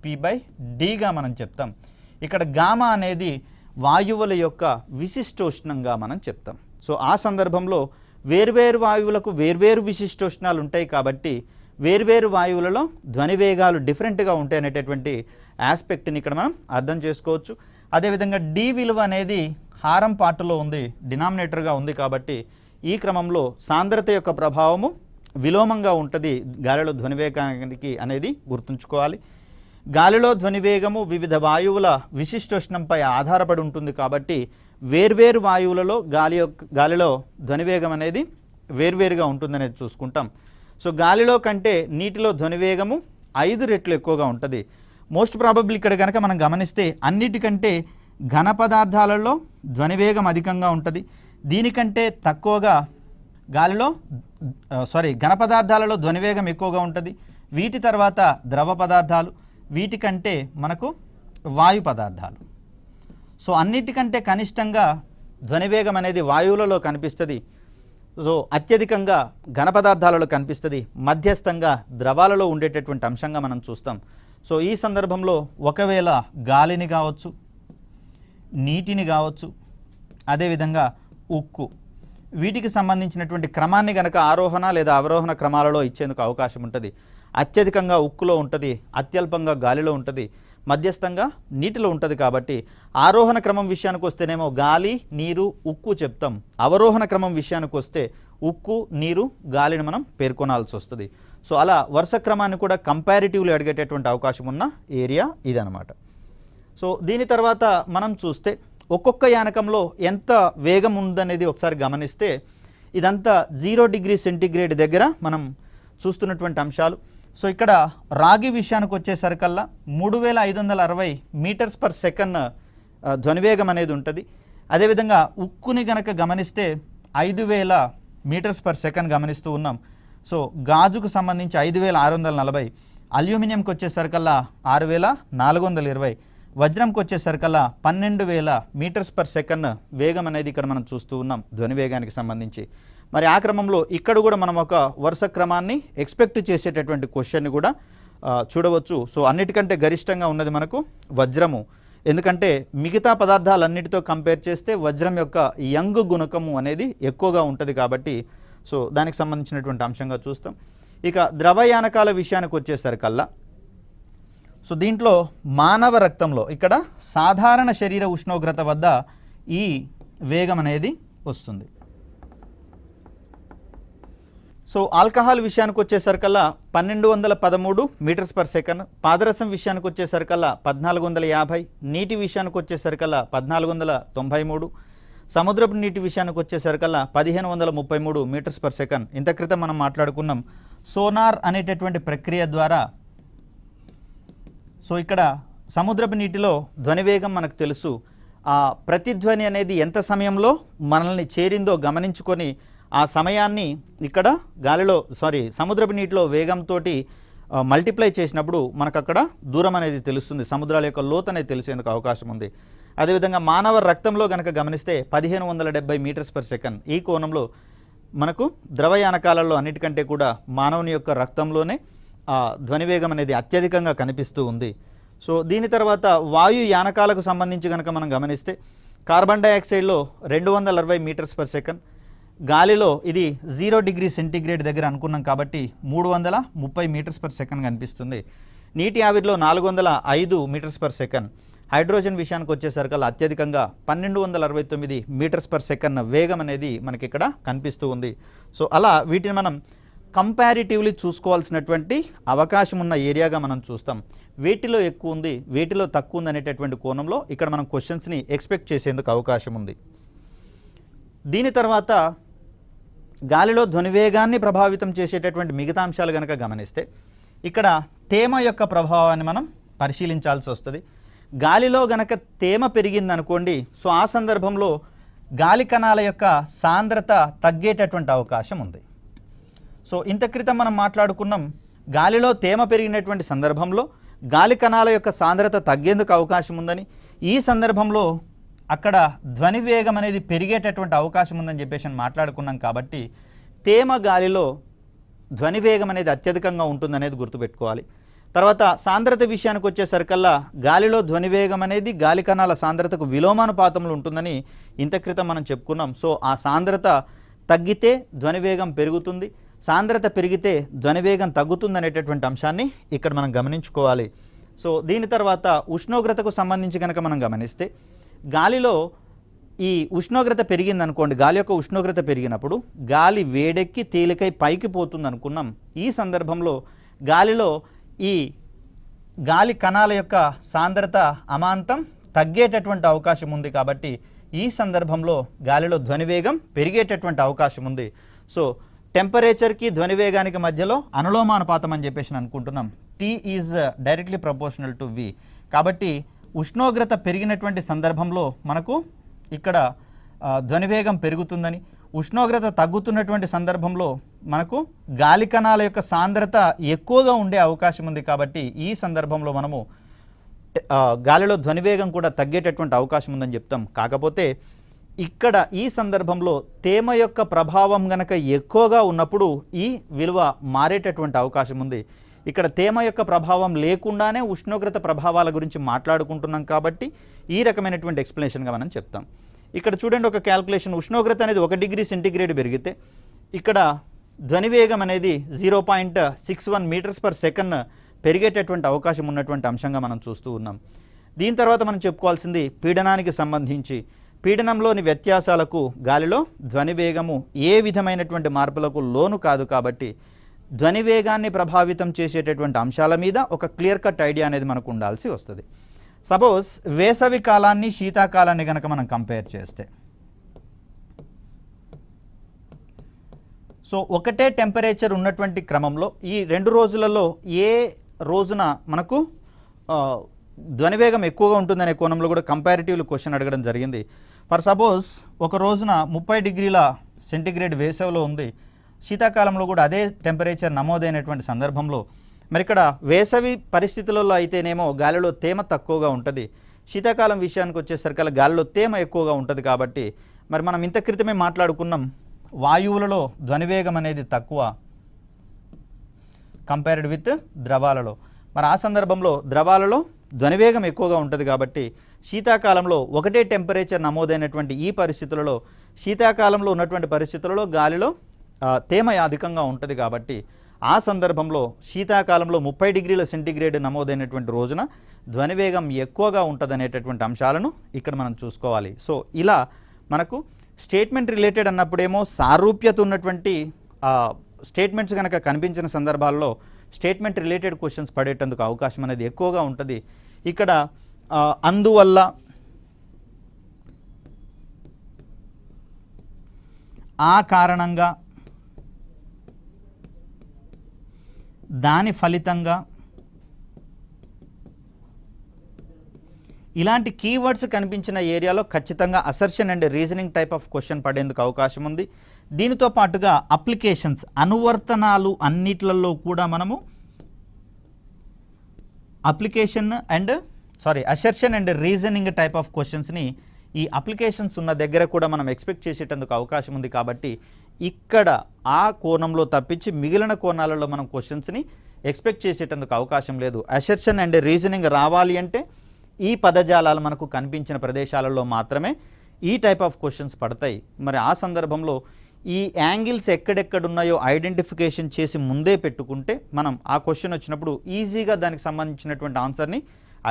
p/dగా మనం చెప్తాం. ఇక్కడ గామా అనేది వాయువుల యొక్క విశిష్టోష్ణంగా మనం చెప్తాం. సో ఆ సందర్భంలో వేర్వేరు వాయువులకు వేర్వేరు విశిష్టోష్ణాలు ఉంటాయి కాబట్టి వేర్వేరు వాయువులలో ధ్వని వేగాలు డిఫరెంట్గా ఉంటాయి అనేటటువంటి ఆస్పెక్ట్ని ఇక్కడ మనం అర్థం చేసుకోవచ్చు. అదేవిధంగా d విలువ అనేది హారం పార్టులో ఉంది, డినామినేటర్గా ఉంది కాబట్టి ఈ క్రమంలో సాంద్రత యొక్క ప్రభావము విలోమంగా ఉంటుంది గాలిలో ధ్వని వేగానికి అనేది గుర్తుంచుకోవాలి. గాలిలో ధ్వని వేగము వివిధ వాయువుల విశిష్టోష్ణంపై ఆధారపడి ఉంటుంది కాబట్టి వేర్వేరు వాయువులలో గాలిలో ధ్వని వేగం అనేది వేర్వేరుగా ఉంటుందనేది చూసుకుంటాం. సో గాలిలో కంటే నీటిలో ధ్వని వేగము 5 రెట్లు ఎక్కువగా ఉంటుంది. మోస్ట్ ప్రాబబ్లీ ఇక్కడ కనుక మనం గమనిస్తే అన్నిటికంటే ఘన పదార్థాలలో ధ్వని వేగం అధికంగా ఉంటుంది. దీనికంటే తక్కువగా ఘన పదార్థాలలో ధ్వని వేగం ఎక్కువగా ఉంటుంది. వీటి తర్వాత ద్రవ పదార్థాలు, వీటికంటే మనకు వాయు పదార్థాలు. సో అన్నిటికంటే కనిష్టంగా ధ్వని వేగం అనేది వాయువులలో కనిపిస్తుంది. సో అత్యధికంగా ఘన పదార్థాలలో కనిపిస్తుంది, మధ్యస్థంగా ద్రవాలలో ఉండేటటువంటి అంశంగా మనం చూస్తాం. సో ఈ సందర్భంలో ఒకవేళ గాలిని కావచ్చు, నీటిని కావచ్చు, అదేవిధంగా ఉక్కు, వీటికి సంబంధించినటువంటి క్రమాన్ని కనుక ఆరోహణ లేదా అవరోహణ క్రమాలలో ఇచ్చేందుకు అవకాశం ఉంటుంది. అత్యధికంగా ఉక్కులో ఉంటుంది, అత్యల్పంగా గాలిలో ఉంటుంది, మధ్యస్థంగా నీటిలో ఉంటుంది. కాబట్టి ఆరోహణ క్రమం విషయానికి వస్తేనేమో గాలి, నీరు, ఉక్కు చెప్తాం. అవరోహణ క్రమం విషయానికి వస్తే ఉక్కు, నీరు, గాలిని మనం పేర్కొనాల్సి వస్తుంది. సో అలా వరుస క్రమాన్ని కూడా కంపారిటివ్లీ అడిగేటటువంటి అవకాశం ఉన్న ఏరియా ఇదనమాట. సో దీని తర్వాత మనం చూస్తే ఒక్కొక్క యానకంలో ఎంత వేగం ఉందనేది ఒకసారి గమనిస్తే ఇదంతా 0 డిగ్రీ సెంటీగ్రేడ్ దగ్గర మనం చూస్తున్నటువంటి అంశాలు. సో ఇక్కడ రాగి విషయానికి వచ్చేసరికల్లా 3560 మీటర్స్ పర్ సెకండ్ ధ్వనివేగం అనేది ఉంటుంది. అదేవిధంగా ఉక్కుని గనక గమనిస్తే 5000 మీటర్స్ పర్ సెకండ్ గమనిస్తూ ఉన్నాం. సో గాజుకు సంబంధించి 5640, అల్యూమినియంకి వచ్చేసరికల్లా 6420, వజ్రంకి వచ్చేసరికల్లా 12000 మీటర్స్ పర్ సెకండ్ వేగం అనేది ఇక్కడ మనం చూస్తూ ఉన్నాం ధ్వని వేగానికి సంబంధించి. మరి ఆ క్రమంలో ఇక్కడ కూడా మనం ఒక వరుస క్రమాన్ని ఎక్స్పెక్ట్ చేసేటటువంటి క్వశ్చన్ని కూడా చూడవచ్చు. సో అన్నిటికంటే గరిష్టంగా ఉన్నది మనకు వజ్రము, ఎందుకంటే మిగతా పదార్థాలన్నిటితో కంపేర్ చేస్తే వజ్రం యొక్క యంగ్ గుణకము అనేది ఎక్కువగా ఉంటుంది కాబట్టి సో దానికి సంబంధించినటువంటి అంశంగా చూస్తాం. ఇక ద్రవయానకాల విషయానికి వచ్చేసరికల్లా సో దీంట్లో మానవ రక్తంలో ఇక్కడ సాధారణ శరీర ఉష్ణోగ్రత వద్ద ఈ వేగం అనేది వస్తుంది. సో ఆల్కహాల్ విషయానికి వచ్చేసరికల్లా 1213 మీటర్స్ పర్ సెకండ్, పాదరసం విషయానికి వచ్చేసరికల్లా 1450, నీటి విషయానికి వచ్చేసరికల్లా 1493, సముద్రపు నీటి విషయానికి వచ్చేసరికల్లా 1533 మీటర్స్ పర్ సెకండ్. ఇంత క్రితం మనం మాట్లాడుకున్నాం సోనార్ అనేటటువంటి ప్రక్రియ ద్వారా. సో ఇక్కడ సముద్రపు నీటిలో ధ్వనివేగం మనకు తెలుసు. ఆ ప్రతిధ్వని అనేది ఎంత సమయంలో మనల్ని చేరిందో గమనించుకొని ఆ సమయాన్ని ఇక్కడ సముద్రపు నీటిలో వేగంతో మల్టిప్లై చేసినప్పుడు మనకు అక్కడ దూరం అనేది తెలుస్తుంది, సముద్రాల యొక్క లోతు అనేది తెలిసేందుకు అవకాశం ఉంది. అదేవిధంగా మానవ రక్తంలో కనుక గమనిస్తే 1570 మీటర్స్ పర్ సెకండ్. ఈ కోణంలో మనకు ద్రవయానకాలలో అన్నిటికంటే కూడా మానవుని యొక్క రక్తంలోనే ధ్వనివేగం అనేది అత్యధికంగా కనిపిస్తూ ఉంది. సో దీని తర్వాత వాయు యానకాలకు సంబంధించి కనుక మనం గమనిస్తే కార్బన్ డైఆక్సైడ్లో 260 మీటర్స్ పర్ సెకండ్, గాలిలో ఇది 0 డిగ్రీ సెంటీగ్రేడ్ దగ్గర అనుకున్నాం కాబట్టి 330 మీటర్స్ పర్ సెకండ్ కనిపిస్తుంది. నీటి ఆవిరిలో 405 మీటర్స్ పర్ సెకండ్. హైడ్రోజన్ విషయానికి వచ్చేసరికల్లా అత్యధికంగా 1269 మీటర్స్ పర్ సెకండ్ వేగం అనేది మనకి ఇక్కడ కనిపిస్తూ ఉంది. సో అలా వీటిని మనం కంపారిటివ్లీ చూసుకోవాల్సినటువంటి అవకాశం ఉన్న ఏరియాగా మనం చూస్తాం. వేటిలో ఎక్కువ ఉంది, వేటిలో తక్కువ ఉంది అనేటటువంటి కోణంలో ఇక్కడ మనం క్వశ్చన్స్ని ఎక్స్పెక్ట్ చేసేందుకు అవకాశం ఉంది. దీని తర్వాత గాలిలో ధ్వనివేగాన్ని ప్రభావితం చేసేటటువంటి మిగతా అంశాలు కనుక గమనిస్తే ఇక్కడ తేమ యొక్క ప్రభావాన్ని మనం పరిశీలించాల్సి వస్తుంది. గాలిలో గనక తేమ పెరిగిందనుకోండి, సో ఆ సందర్భంలో గాలి కణాల యొక్క సాంద్రత తగ్గేటటువంటి అవకాశం ఉంది. సో ఇంత క్రితం మనం మాట్లాడుకున్నాం, గాలిలో తేమ పెరిగినటువంటి సందర్భంలో గాలి కణాల యొక్క సాంద్రత తగ్గేందుకు అవకాశం ఉందని. ఈ సందర్భంలో అక్కడ ధ్వని వేగం అనేది పెరిగేటటువంటి అవకాశం ఉందని చెప్పేసి మాట్లాడుకున్నాం. కాబట్టి తేమ గాలిలో ధ్వని వేగం అనేది అత్యధికంగా ఉంటుందనేది గుర్తుపెట్టుకోవాలి. తర్వాత సాంద్రత విషయానికి వచ్చేసరికల్లా గాలిలో ధ్వని వేగం అనేది గాలి కణాల సాంద్రతకు విలోమానుపాతంలో ఉంటుందని ఇంత క్రితం మనం చెప్పుకున్నాం. సో ఆ సాంద్రత తగ్గితే ధ్వని వేగం పెరుగుతుంది, సాంద్రత పెరిగితే ధ్వని వేగం తగ్గుతుంది అనేటటువంటి అంశాన్ని ఇక్కడ మనం గమనించుకోవాలి. సో దీని తర్వాత ఉష్ణోగ్రతకు సంబంధించి కనుక మనం గమనిస్తే గాలిలో ఈ ఉష్ణోగ్రత పెరిగిందనుకోండి, గాలి యొక్క ఉష్ణోగ్రత పెరిగినప్పుడు గాలి వేడెక్కి తేలికై పైకి పోతుంది అనుకున్నాం. ఈ సందర్భంలో గాలిలో ఈ గాలి కణాల యొక్క సాంద్రత అమాంతం తగ్గేటటువంటి అవకాశం ఉంది. కాబట్టి ఈ సందర్భంలో గాలిలో ధ్వనివేగం పెరిగేటటువంటి అవకాశం ఉంది. సో టెంపరేచర్కి ధ్వనివేగానికి మధ్యలో అనులోమానుపాతం అని చెప్పేసి అనుకుంటున్నాం. T is directly proportional to V. కాబట్టి ఉష్ణోగ్రత పెరిగినటువంటి సందర్భంలో మనకు ఇక్కడ ధ్వనివేగం పెరుగుతుందని, ఉష్ణోగ్రత తగ్గుతున్నటువంటి సందర్భంలో మనకు గాలి కణాల యొక్క సాంద్రత ఎక్కువగా ఉండే అవకాశం ఉంది. కాబట్టి ఈ సందర్భంలో మనము గాలిలో ధ్వనివేగం కూడా తగ్గేటటువంటి అవకాశం ఉందని చెప్తాం. కాకపోతే ఇక్కడ ఈ సందర్భంలో తేమ యొక్క ప్రభావం గనక ఎక్కువగా ఉన్నప్పుడు ఈ విలువ మారేటటువంటి అవకాశం ఉంది. ఇక్కడ తేమ యొక్క ప్రభావం లేకుండానే ఉష్ణోగ్రత ప్రభావాల గురించి మాట్లాడుకుంటున్నాం కాబట్టి ఈ రకమైనటువంటి ఎక్స్ప్లెనేషన్గా మనం చెప్తాం. ఇక్కడ చూడండి, ఒక క్యాల్కులేషన్, ఉష్ణోగ్రత అనేది 1 డిగ్రీ సెంటీగ్రేడ్ పెరిగితే ఇక్కడ ధ్వనివేగం అనేది 0.61 మీటర్స్ పర్ సెకండ్ పెరిగేటటువంటి అవకాశం ఉన్నటువంటి అంశంగా మనం చూస్తూ ఉన్నాం. దీని తర్వాత మనం చెప్పుకోవాల్సింది పీడనానికి సంబంధించి. పీడనంలోని వ్యత్యాసాలకు గాలిలో ధ్వనివేగము ఏ విధమైనటువంటి మార్పులకు లోను కాదు. కాబట్టి ధ్వనివేగాన్ని ప్రభావితం చేసేటటువంటి అంశాల మీద ఒక క్లియర్ కట్ ఐడియా అనేది మనకు ఉండాల్సి వస్తుంది. సపోజ్ వేసవి కాలాన్ని శీతాకాలాన్ని కనుక మనం కంపేర్ చేస్తే, సో ఒకటే టెంపరేచర్ ఉన్నటువంటి క్రమంలో ఈ 2 రోజులలో ఏ రోజున మనకు ధ్వనివేగం ఎక్కువగా ఉంటుందనే కోణంలో కూడా కంపారిటివ్లీ క్వశ్చన్ అడగడం జరిగింది. ఫర్ సపోజ్ ఒక రోజున 30 డిగ్రీల సెంటీగ్రేడ్ వేసవిలో ఉంది, శీతాకాలంలో కూడా అదే టెంపరేచర్ నమోదైనటువంటి సందర్భంలో మరి ఇక్కడ వేసవి పరిస్థితులలో అయితేనేమో గాలిలో తేమ తక్కువగా ఉంటుంది, శీతాకాలం విషయానికి వచ్చేసరికి గాలిలో తేమ ఎక్కువగా ఉంటుంది. కాబట్టి మరి మనం ఇంత క్రితమే మాట్లాడుకున్నాం, వాయువులలో ధ్వనివేగం అనేది తక్కువ కంపేర్డ్ విత్ ద్రవాలలో. మరి ఆ సందర్భంలో ద్రవాలలో ధ్వనివేగం ఎక్కువగా ఉంటుంది. కాబట్టి శీతాకాలంలో ఒకటే టెంపరేచర్ నమోదైనటువంటి ఈ పరిస్థితులలో, శీతాకాలంలో ఉన్నటువంటి పరిస్థితులలో గాలిలో తేమ అధికంగా ఉంటుంది. కాబట్టి ఆ సందర్భంలో శీతాకాలంలో 30 డిగ్రీల సెంటీగ్రేడ్ నమోదైనటువంటి రోజున ధ్వనివేగం ఎక్కువగా ఉంటుంది అనేటటువంటి అంశాలను ఇక్కడ మనం చూసుకోవాలి. సో ఇలా మనకు స్టేట్మెంట్ రిలేటెడ్ అన్నప్పుడేమో సారూప్యత ఉన్నటువంటి స్టేట్మెంట్స్ కనుక కనిపించిన సందర్భాల్లో స్టేట్మెంట్ రిలేటెడ్ క్వశ్చన్స్ పడేటందుకు అవకాశం అనేది ఎక్కువగా ఉంటుంది. ఇక్కడ అందువల్ల, ఆ కారణంగా, దాని ఫలితంగా ఇలాంటి కీవర్డ్స్ కనిపించిన ఏరియాలో ఖచ్చితంగా assertion and reasoning type of question పడేందుకు అవకాశం ఉంది. దీనితో పాటుగా అప్లికేషన్స్, అనువర్తనాలు అన్నిట్లలో కూడా మనము assertion and reasoning type of క్వశ్చన్స్ని ఈ అప్లికేషన్స్ ఉన్న దగ్గర కూడా మనం ఎక్స్పెక్ట్ చేసేటందుకు అవకాశం ఉంది. కాబట్టి ఇక్కడ ఆ కోణంలో తప్పించి మిగిలిన కోణాలలో మనం క్వశ్చన్స్ని ఎక్స్పెక్ట్ చేసేటందుకు అవకాశం లేదు. అసర్షన్ అండ్ రీజనింగ్ రావాలి అంటే ఈ పదజాలాలు మనకు కనిపించిన ప్రదేశాలలో మాత్రమే ఈ టైప్ ఆఫ్ క్వశ్చన్స్ పడతాయి. మరి ఆ సందర్భంలో ఈ యాంగిల్స్ ఎక్కడెక్కడ ఉన్నాయో ఐడెంటిఫికేషన్ చేసి ముందే పెట్టుకుంటే మనం ఆ క్వశ్చన్ వచ్చినప్పుడు ఈజీగా దానికి సంబంధించినటువంటి ఆన్సర్ని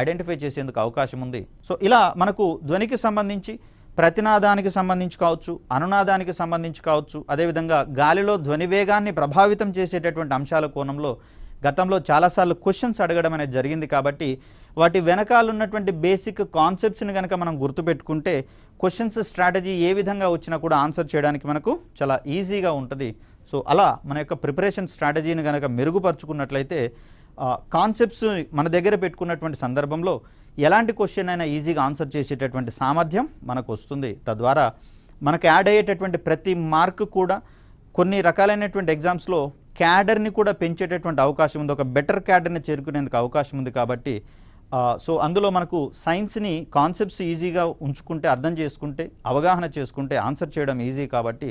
ఐడెంటిఫై చేసేందుకు అవకాశం ఉంది. సో ఇలా మనకు ధ్వనికి సంబంధించి ప్రతినాదానికి సంబంధించి కావచ్చు, అనునాదానికి సంబంధించి కావచ్చు, అదేవిధంగా గాలిలో ధ్వని వేగాన్ని ప్రభావితం చేసేటటువంటి అంశాల కోణంలో గతంలో చాలాసార్లు క్వశ్చన్స్ అడగడం అనేది జరిగింది. కాబట్టి వాటి వెనకాల ఉన్నటువంటి బేసిక్ కాన్సెప్ట్స్ని కనుక మనం గుర్తుపెట్టుకుంటే క్వశ్చన్స్ స్ట్రాటజీ ఏ విధంగా వచ్చినా కూడా ఆన్సర్ చేయడానికి మనకు చాలా ఈజీగా ఉంటుంది. సో అలా మన యొక్క ప్రిపరేషన్ స్ట్రాటజీని కనుక మెరుగుపరుచుకున్నట్లయితే కాన్సెప్ట్స్ మన దగ్గర పెట్టుకున్నటువంటి సందర్భంలో ఎలాంటి క్వశ్చన్ అయినా ఈజీగా ఆన్సర్ చేసేటటువంటి సామర్థ్యం మనకు వస్తుంది. తద్వారా మనకు యాడ్ అయ్యేటటువంటి ప్రతి మార్క్ కూడా కొన్ని రకాలైనటువంటి ఎగ్జామ్స్లో క్యాడర్ని కూడా పెంచేటటువంటి అవకాశం ఉంది, ఒక బెటర్ క్యాడర్ని చేరుకునేందుకు అవకాశం ఉంది. కాబట్టి సో అందులో మనకు సైన్స్ని కాన్సెప్ట్స్ ఈజీగా ఉంచుకుంటే, అర్థం చేసుకుంటే, అవగాహన చేసుకుంటే ఆన్సర్ చేయడం ఈజీ. కాబట్టి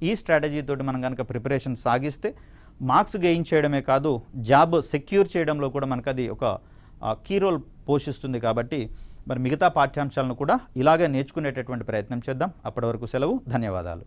ఈ స్ట్రాటజీతోటి మనం కనుక ప్రిపరేషన్ సాగిస్తే మార్క్స్ గెయిన్ చేయడమే కాదు, జాబ్ సెక్యూర్ చేయడంలో కూడా మనకు అది ఒక కీ రోల్ పోషిస్తుంది. కాబట్టి మరి మిగతా పాఠ్యాంశాలను కూడా ఇలాగే నేర్చుకునేటటువంటి ప్రయత్నం చేద్దాం. అప్పటి వరకు సెలవు. ధన్యవాదాలు.